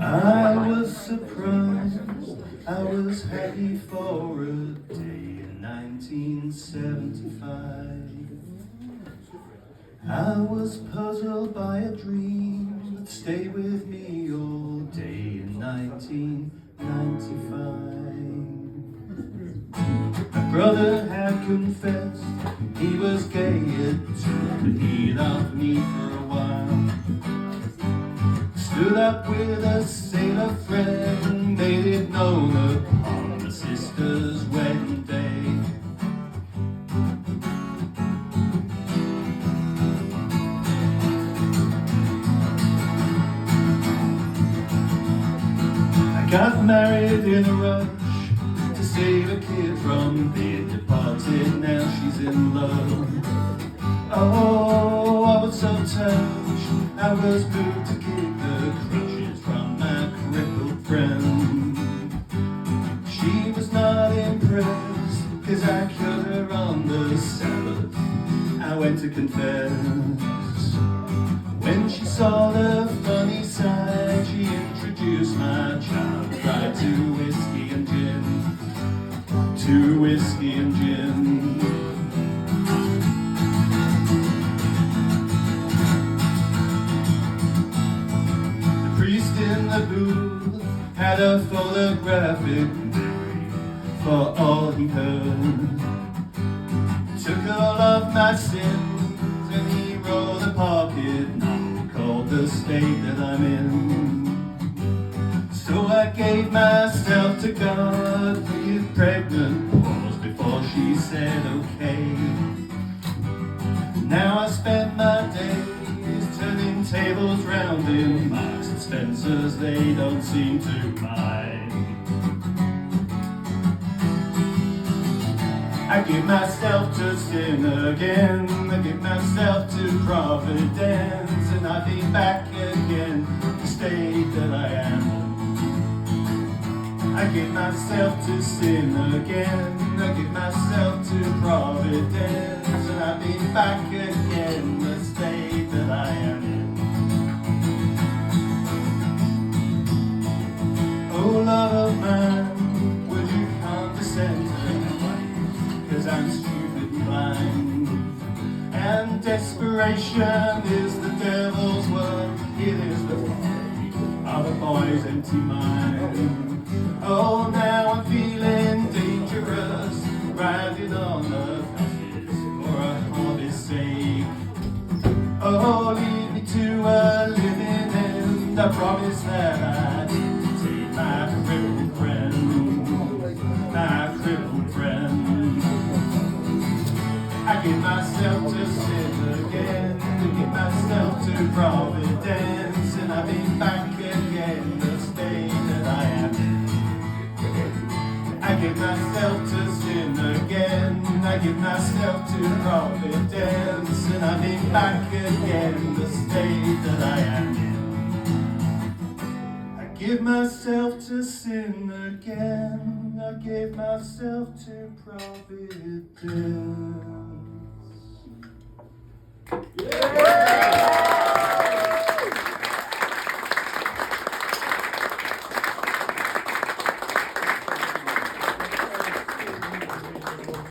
I was surprised, I was happy for a day in 1975. I was puzzled by a dream that stayed with me all day in 1995. My brother had confessed he was gay at 2, but he loved me for a while. Stood up with a sailor friend, made it known upon the sister's wedding day. I got married in a rush to save a kid from being departed. Now she's in love. Oh, I was so touched, I was moved to kick the crutches from my crippled friend. She was not impressed, cause I killed her on the Sabbath. I went to confess. When she saw the funny side, she introduced my child right to whiskey and gin. To whiskey and gin. In the booth had a photographic memory for all he heard. Took all of my sins and he wrote a pocket note called The State That I'm In. So I gave myself to God with pregnant pause before she said okay. Now I spend my days turning tables round in Marks and Spencer's, they don't seem to mind. I give myself to sin again, I give myself to providence, and I'll be back again, the state that I am. I give myself to sin again, I give myself to providence, and I'll be back again, the state that I am in. Oh, love of mine, would you condescend to me? Cause I'm stupid and blind, and desperation is the devil's work. It is the folly of a boy's empty mind. Oh, now I'm feeling dangerous, riding on a hostage for a hobby's sake. Oh, lead me to a living end, I promise that I didn't take my crippled friend, my crippled friend. I give myself to sin again, I give myself to providence, and I'll be back again, the state that I am in. I give myself to sin again, I give myself to providence, and I'll be back again, the state that I am in. I give myself to sin again, I give myself to providence.